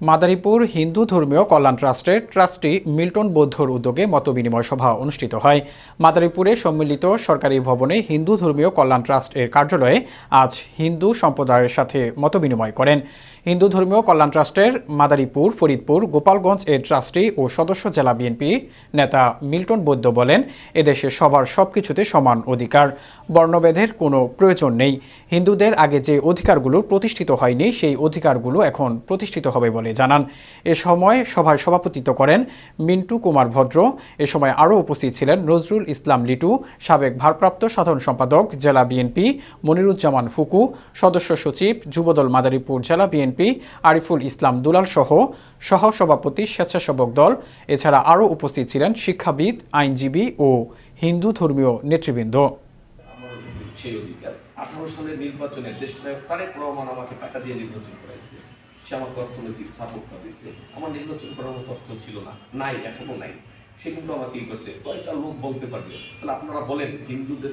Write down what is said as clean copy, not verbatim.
মাদারীপুর হিন্দু ধর্মীয় কল্যাণ ট্রাস্টের trustee Milton বৌদ্ধর উদ্যোগে মতবিনিময় সভা অনুষ্ঠিত হয়। মাদারীপুরে সম্মিলিত সরকারি ভবনে হিন্দু ধর্মীয় কল্যাণ ট্রাস্ট এর কার্যালয়ে আজ হিন্দু সম্প্রদায়ের সাথে মতবিনিময় করেন। হিন্দু ধর্মীয় কল্যাণ ট্রাস্টের মাদারীপুর, ফরিদপুর, গোপালগঞ্জ এর ট্রাস্টি ও সদস্য জেলা বিএনপি নেতা মিল্টন বৌদ্ধ বলেন, এদেশে সবার সবকিছুতে সমান অধিকার, বর্ণভেদের কোনো প্রয়োজন নেই। হিন্দুদের আগে যে অধিকারগুলো প্রতিষ্ঠিত হয়নি সেই অধিকারগুলো এখন প্রতিষ্ঠিত হবে বলে জানান। এ সময় সভায় সভাপতিত্ব করেন মিন্টু কুমার ভদ্র। এ সময় আরও উপস্থিত ছিলেন নজরুল ইসলাম লিটু, সাবেক ভারপ্রাপ্ত সাধারণ সম্পাদক জেলা বিএনপি মনিরুজ্জামান ফুকু, সদস্য সচিব যুবদল মাদারীপুর জেলা বিএনপি আরিফুল ইসলাম দুলাল সহ সহসভাপতি স্বেচ্ছাসেবক দল। এছাড়া আরও উপস্থিত ছিলেন শিক্ষাবিদ, আইনজীবী ও হিন্দু ধর্মীয় নেতৃবৃন্দ। 18 সালের নির্বাচনে দেশনায়ক তারেক রহমান আমাকে টাকা দিয়ে নির্বাচন করাইছে, সে আমাকে অর্থনৈতিক সাপোর্টটা দিচ্ছে। আমার নির্বাচন করার মতো অর্থ ছিল না, নাই, এখনো নাই। সে কিন্তু আমাকে করছে। কয়টা লোক বলতে পারবে? তাহলে আপনারা বলেন হিন্দুদের